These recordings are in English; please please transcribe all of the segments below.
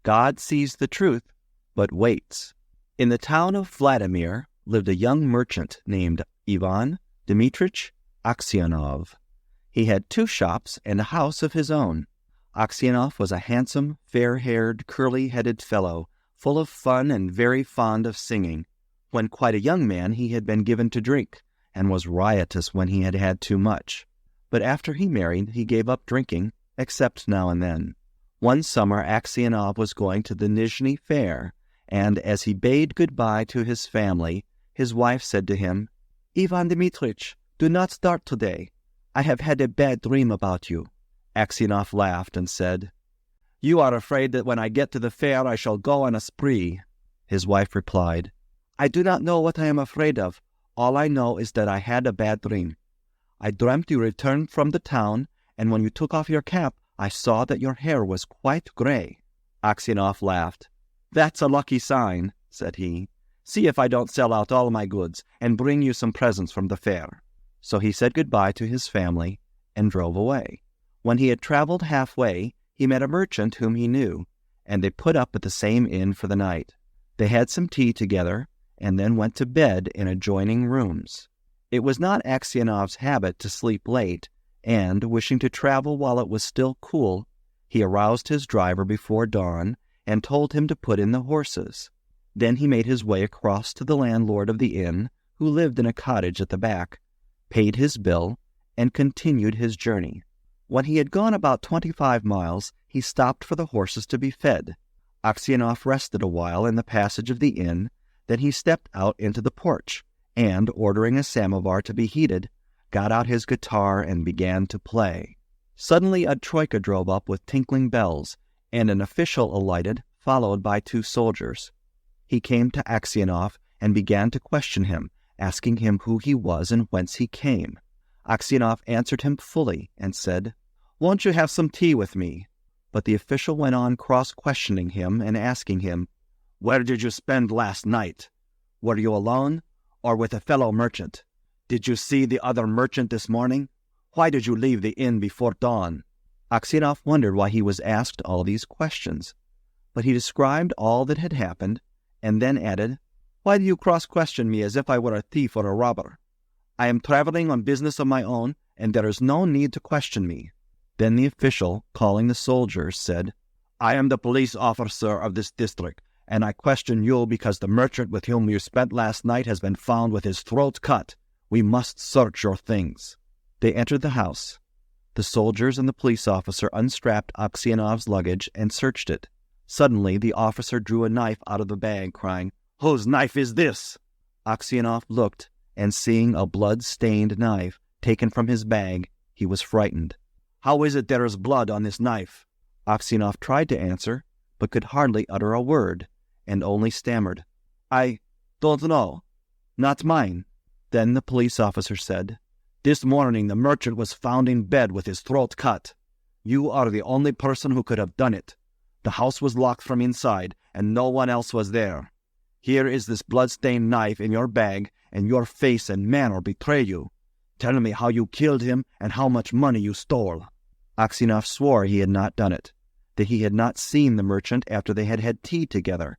God sees the truth, but waits. In the town of Vladimir lived a young merchant named Ivan Dmitrich Aksionov. He had 2 shops and a house of his own. Aksionov was a handsome, fair-haired, curly-headed fellow, full of fun and very fond of singing. When quite a young man, he had been given to drink, and was riotous when he had had too much. But after he married, he gave up drinking, except now and then. One summer, Aksionov was going to the Nizhny Fair, and as he bade goodbye to his family, his wife said to him, "Ivan Dmitrich, do not start today. I have had a bad dream about you." Aksionov laughed and said, "You are afraid that when I get to the fair I shall go on a spree." His wife replied, "I do not know what I am afraid of. All I know is that I had a bad dream. I dreamt you returned from the town, and when you took off your cap, I saw that your hair was quite gray." Aksionov laughed. "That's a lucky sign," said he. "See if I don't sell out all my goods and bring you some presents from the fair." So he said goodbye to his family and drove away. When he had traveled halfway, he met a merchant whom he knew, and they put up at the same inn for the night. They had some tea together, and then went to bed in adjoining rooms. It was not Aksionov's habit to sleep late, and, wishing to travel while it was still cool, he aroused his driver before dawn and told him to put in the horses. Then he made his way across to the landlord of the inn, who lived in a cottage at the back, paid his bill, and continued his journey. When he had gone about 25 miles, he stopped for the horses to be fed. Aksionov rested a while in the passage of the inn, then he stepped out into the porch, and, ordering a samovar to be heated, got out his guitar and began to play. Suddenly a troika drove up with tinkling bells, and an official alighted, followed by 2 soldiers. He came to Aksionov and began to question him, asking him who he was and whence he came. Aksionov answered him fully and said, "Won't you have some tea with me?" But the official went on cross-questioning him and asking him, "Where did you spend last night? Were you alone, or with a fellow merchant? Did you see the other merchant this morning? Why did you leave the inn before dawn?" Aksionov wondered why he was asked all these questions, but he described all that had happened, and then added, "Why do you cross-question me as if I were a thief or a robber? I am traveling on business of my own, and there is no need to question me." Then the official, calling the soldiers, said, "I am the police officer of this district, and I question you because the merchant with whom you spent last night has been found with his throat cut. We must search your things." They entered the house. The soldiers and the police officer unstrapped Aksionov's luggage and searched it. Suddenly the officer drew a knife out of the bag, crying, "Whose knife is this?" Aksionov looked, and seeing a blood-stained knife taken from his bag, he was frightened. "How is it there is blood on this knife?" Aksionov tried to answer, but could hardly utter a word, and only stammered, "I don't know. Not mine." Then the police officer said, "This morning the merchant was found in bed with his throat cut. You are the only person who could have done it. The house was locked from inside, and no one else was there. Here is this blood-stained knife in your bag, and your face and manner betray you. Tell me how you killed him and how much money you stole." Aksionov swore he had not done it, that he had not seen the merchant after they had had tea together,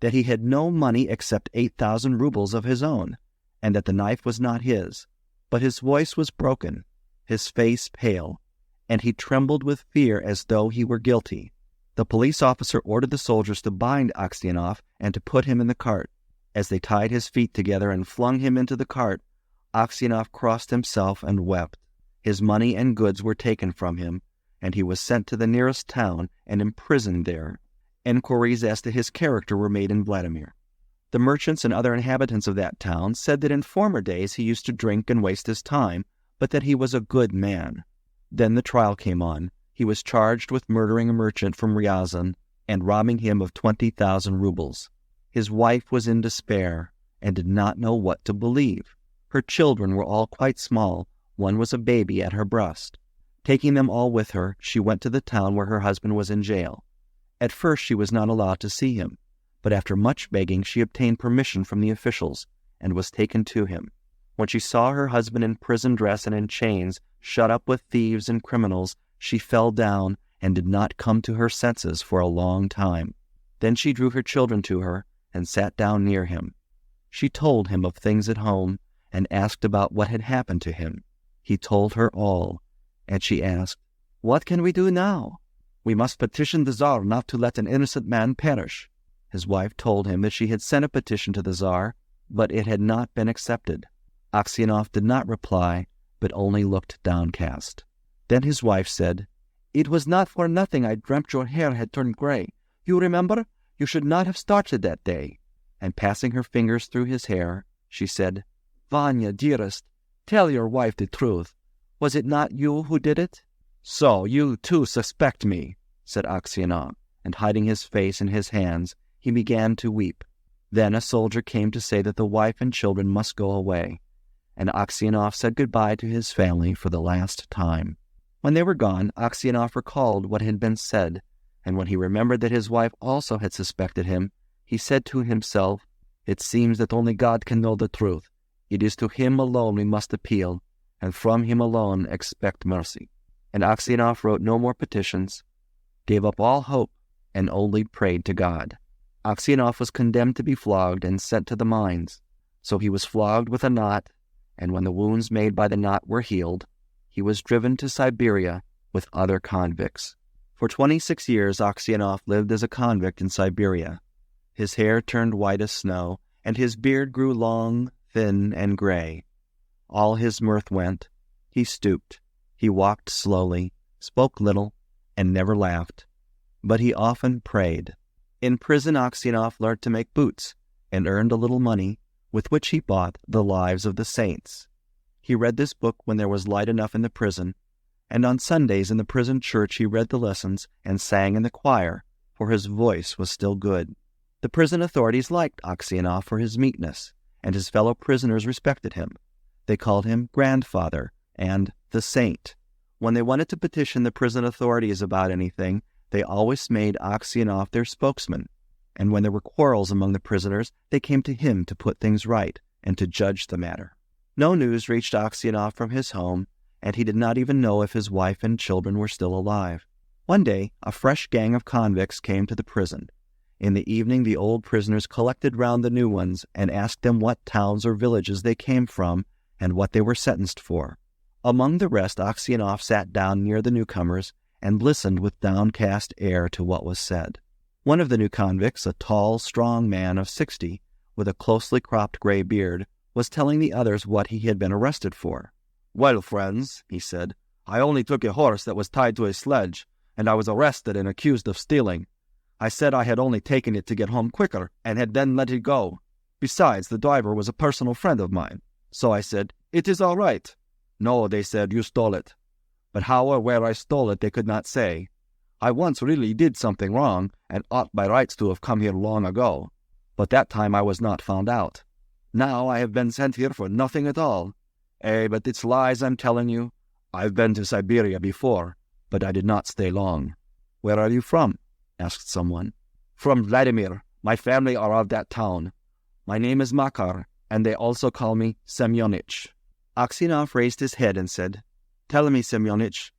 that he had no money except 8,000 rubles of his own, and that the knife was not his. But his voice was broken, his face pale, and he trembled with fear as though he were guilty. The police officer ordered the soldiers to bind Aksionov and to put him in the cart. As they tied his feet together and flung him into the cart, Aksionov crossed himself and wept. His money and goods were taken from him, and he was sent to the nearest town and imprisoned there. Enquiries as to his character were made in Vladimir. The merchants and other inhabitants of that town said that in former days he used to drink and waste his time, but that he was a good man. Then the trial came on. He was charged with murdering a merchant from Ryazan and robbing him of 20,000 rubles. His wife was in despair and did not know what to believe. Her children were all quite small. One was a baby at her breast. Taking them all with her, she went to the town where her husband was in jail. At first she was not allowed to see him, but after much begging she obtained permission from the officials and was taken to him. When she saw her husband in prison dress and in chains, shut up with thieves and criminals, she fell down and did not come to her senses for a long time. Then she drew her children to her and sat down near him. She told him of things at home and asked about what had happened to him. He told her all, and she asked, "What can we do now?" "We must petition the Tsar not to let an innocent man perish." His wife told him that she had sent a petition to the Tsar, but it had not been accepted. Aksionov did not reply, but only looked downcast. Then his wife said, "It was not for nothing I dreamt your hair had turned gray. You remember? You should not have started that day." And passing her fingers through his hair, she said, "Vanya, dearest, tell your wife the truth. Was it not you who did it?" "So you too suspect me," said Aksionov, and hiding his face in his hands, he began to weep. Then a soldier came to say that the wife and children must go away, and Aksionov said goodbye to his family for the last time. When they were gone, Aksionov recalled what had been said, and when he remembered that his wife also had suspected him, he said to himself, "It seems that only God can know the truth. It is to Him alone we must appeal, and from Him alone expect mercy." And Aksionov wrote no more petitions, gave up all hope, and only prayed to God. Aksionov was condemned to be flogged and sent to the mines. So he was flogged with a knot, and when the wounds made by the knot were healed, he was driven to Siberia with other convicts. For 26 years Aksionov lived as a convict in Siberia. His hair turned white as snow, and his beard grew long, thin, and gray. All his mirth went. He stooped. He walked slowly, spoke little, and never laughed. But he often prayed. In prison Aksionov learned to make boots, and earned a little money, with which he bought the lives of the saints. He read this book when there was light enough in the prison, and on Sundays in the prison church he read the lessons and sang in the choir, for his voice was still good. The prison authorities liked Aksionov for his meekness, and his fellow prisoners respected him. They called him Grandfather and the Saint. When they wanted to petition the prison authorities about anything, they always made Aksionov their spokesman, and when there were quarrels among the prisoners, they came to him to put things right and to judge the matter. No news reached Aksionov from his home, and he did not even know if his wife and children were still alive. One day, a fresh gang of convicts came to the prison. In the evening, the old prisoners collected round the new ones and asked them what towns or villages they came from and what they were sentenced for. Among the rest, Aksionov sat down near the newcomers and listened with downcast air to what was said. One of the new convicts, a tall, strong man of 60, with a closely cropped gray beard, was telling the others what he had been arrested for. "Well, friends," he said, "I only took a horse that was tied to a sledge, and I was arrested and accused of stealing. I said I had only taken it to get home quicker, and had then let it go. Besides, the driver was a personal friend of mine. So I said, 'It is all right.' 'No,' they said, 'you stole it.' But how or where I stole it they could not say. I once really did something wrong, and ought by rights to have come here long ago. But that time I was not found out. Now I have been sent here for nothing at all. But it's lies I'm telling you. I've been to Siberia before, but I did not stay long." "Where are you from?" asked someone. "From Vladimir. My family are of that town. My name is Makar, and they also call me Semyonich." Aksionov raised his head and said, "Tell me, Semyonich,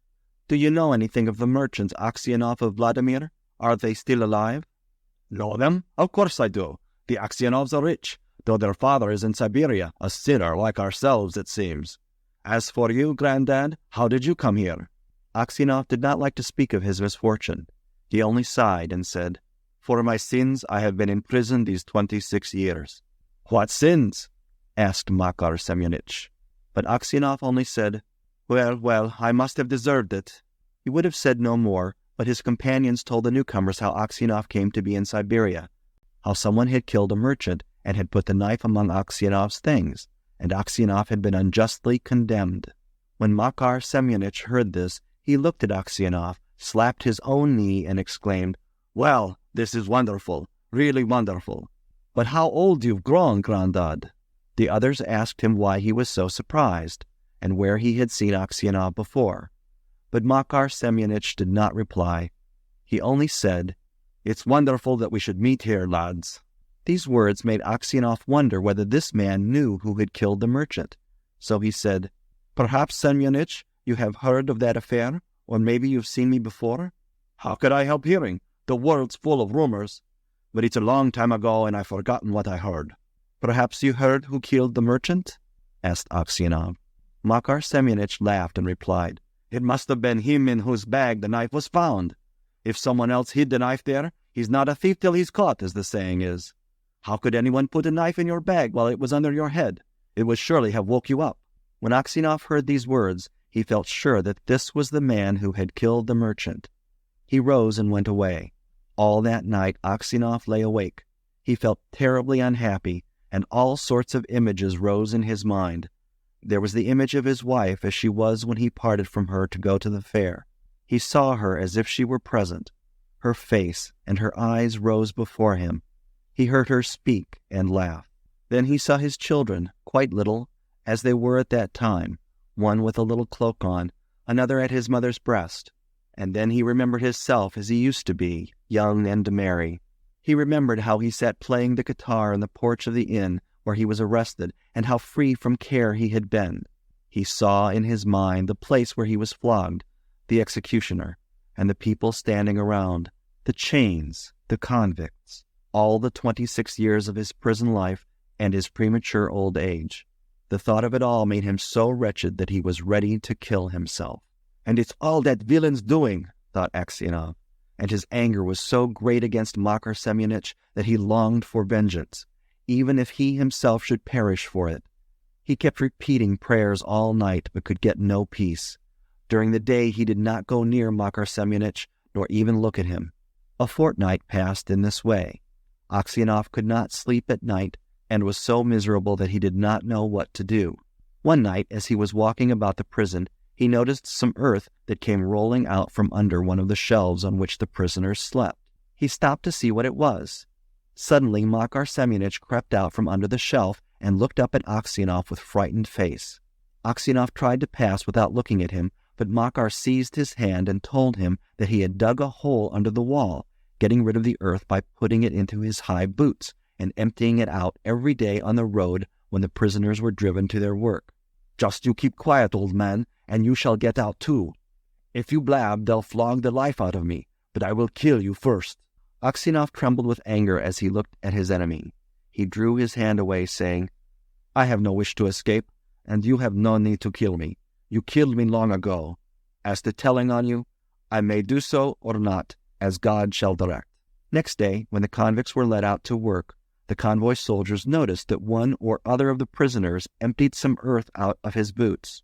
do you know anything of the merchants Aksionov of Vladimir? Are they still alive?" "Know them? Of course I do. The Aksionovs are rich, though their father is in Siberia, a sinner like ourselves, it seems. As for you, Granddad, how did you come here?" Aksionov did not like to speak of his misfortune. He only sighed and said, "For my sins I have been in prison these 26 years." "What sins?" asked Makar Semyonich. But Aksionov only said, Well, I must have deserved it." He would have said no more, but his companions told the newcomers how Aksionov came to be in Siberia, how someone had killed a merchant and had put the knife among Aksionov's things, and Aksionov had been unjustly condemned. When Makar Semyonich heard this, he looked at Aksionov, slapped his own knee, and exclaimed, "Well, this is wonderful, really wonderful. But how old you've grown, Grandad." The others asked him why he was so surprised, and where he had seen Aksionov before. But Makar Semyonich did not reply. He only said, "It's wonderful that we should meet here, lads." These words made Aksionov wonder whether this man knew who had killed the merchant. So he said, "Perhaps, Semyonich, you have heard of that affair, or maybe you've seen me before?" "How could I help hearing? The world's full of rumors." but it's a long time ago and I've forgotten what I heard." "Perhaps you heard who killed the merchant?" asked Aksionov. Makar Semyonich laughed and replied, "It must have been him in whose bag the knife was found. If someone else hid the knife there, he's not a thief till he's caught, as the saying is. How could anyone put a knife in your bag while it was under your head? It would surely have woke you up." When Aksionov heard these words, he felt sure that this was the man who had killed the merchant. He rose and went away. All that night Aksionov lay awake. He felt terribly unhappy, and all sorts of images rose in his mind. There was the image of his wife as she was when he parted from her to go to the fair. He saw her as if she were present. Her face and her eyes rose before him. He heard her speak and laugh. Then he saw his children, quite little, as they were at that time, one with a little cloak on, another at his mother's breast. And then he remembered himself as he used to be, young and merry. He remembered how he sat playing the guitar in the porch of the inn where he was arrested, and how free from care he had been. He saw in his mind the place where he was flogged, the executioner, and the people standing around, the chains, the convicts, all the 26 years of his prison life and his premature old age. The thought of it all made him so wretched that he was ready to kill himself. "And it's all that villain's doing," thought Aksionov, and his anger was so great against Makar Semyonich that he longed for vengeance, even if he himself should perish for it. He kept repeating prayers all night but could get no peace. During the day he did not go near Makar Semyonich, nor even look at him. A fortnight passed in this way. Aksionov could not sleep at night, and was so miserable that he did not know what to do. One night, as he was walking about the prison, he noticed some earth that came rolling out from under one of the shelves on which the prisoners slept. He stopped to see what it was. Suddenly Makar Semyonich crept out from under the shelf and looked up at Aksionov with frightened face. Aksionov tried to pass without looking at him, but Makar seized his hand and told him that he had dug a hole under the wall, getting rid of the earth by putting it into his high boots, and emptying it out every day on the road when the prisoners were driven to their work. "Just you keep quiet, old man, and you shall get out too. If you blab, they'll flog the life out of me, but I will kill you first." Aksionov trembled with anger as he looked at his enemy. He drew his hand away, saying, "I have no wish to escape, and you have no need to kill me. You killed me long ago. As to telling on you, I may do so or not, as God shall direct." Next day, when the convicts were let out to work, the convoy soldiers noticed that one or other of the prisoners emptied some earth out of his boots.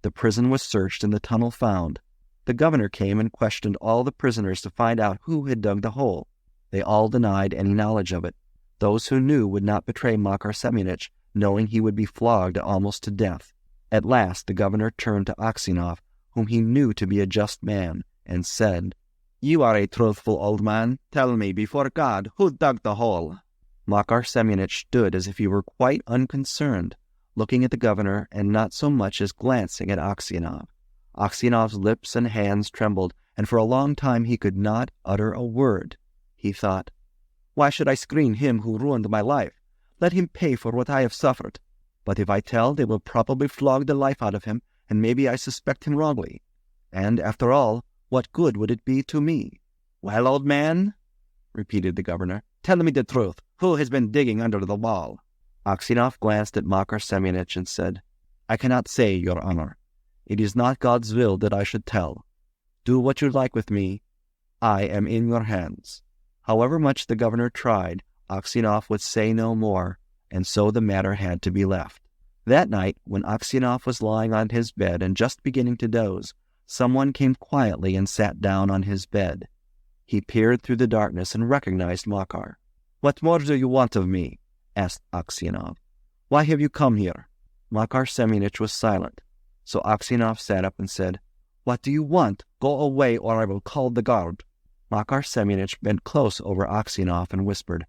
The prison was searched and the tunnel found. The governor came and questioned all the prisoners to find out who had dug the hole. They all denied any knowledge of it. Those who knew would not betray Makar Semyonich, knowing he would be flogged almost to death. At last the governor turned to Aksionov, whom he knew to be a just man, and said, "You are a truthful old man. Tell me, before God, who dug the hole?" Makar Semyonich stood as if he were quite unconcerned, looking at the governor and not so much as glancing at Aksionov. Aksionov's lips and hands trembled, and for a long time he could not utter a word. He thought, "Why should I screen him who ruined my life? Let him pay for what I have suffered. But if I tell, they will probably flog the life out of him, and maybe I suspect him wrongly. And after all, what good would it be to me?" "Well, old man," repeated the governor, "tell me the truth. Who has been digging under the wall?" Aksionov glanced at Makar Semyonich and said, "I cannot say, your honor. It is not God's will that I should tell. Do what you like with me. I am in your hands." However much the governor tried, Aksionov would say no more, and so the matter had to be left. That night, when Aksionov was lying on his bed and just beginning to doze, someone came quietly and sat down on his bed. He peered through the darkness and recognized Makar. "What more do you want of me?" asked Aksionov. "Why have you come here?" Makar Semyonich was silent, so Aksionov sat up and said, "What do you want? Go away, or I will call the guard." Makar Semyonich bent close over Aksionov and whispered,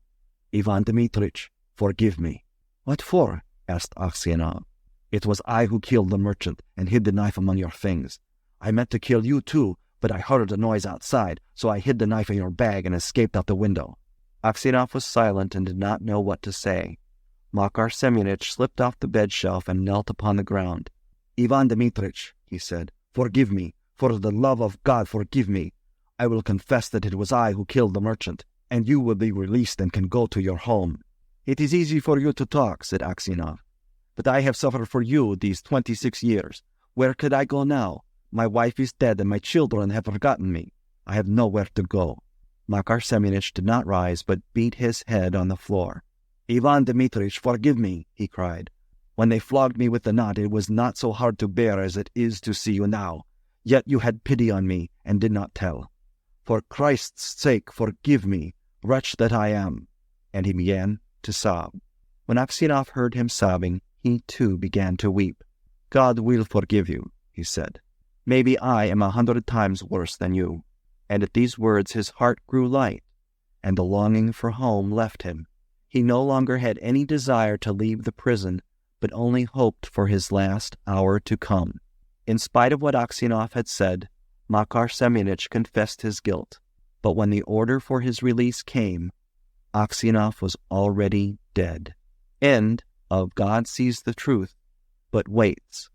"Ivan Dmitritch, forgive me." "What for?" asked Aksionov. "It was I who killed the merchant and hid the knife among your things. I meant to kill you too, but I heard a noise outside, so I hid the knife in your bag and escaped out the window." Aksionov was silent and did not know what to say. Makar Semyonich slipped off the bed shelf and knelt upon the ground. "Ivan Dmitritch," he said, "forgive me. For the love of God, forgive me. I will confess that it was I who killed the merchant, and you will be released and can go to your home." "It is easy for you to talk," said Aksionov. "But I have suffered for you these 26 years. Where could I go now? My wife is dead and my children have forgotten me. I have nowhere to go." Makar Semyonich did not rise, but beat his head on the floor. "Ivan Dmitrich, forgive me," he cried. "When they flogged me with the knot, it was not so hard to bear as it is to see you now. Yet you had pity on me and did not tell. For Christ's sake, forgive me, wretch that I am." And he began to sob. When Aksionov heard him sobbing, he too began to weep. "God will forgive you," he said. "Maybe I am 100 times worse than you." And at these words his heart grew light, and the longing for home left him. He no longer had any desire to leave the prison, but only hoped for his last hour to come. In spite of what Aksionov had said, Makar Semyonich confessed his guilt. But when the order for his release came, Aksionov was already dead. End of God Sees the Truth, but Waits.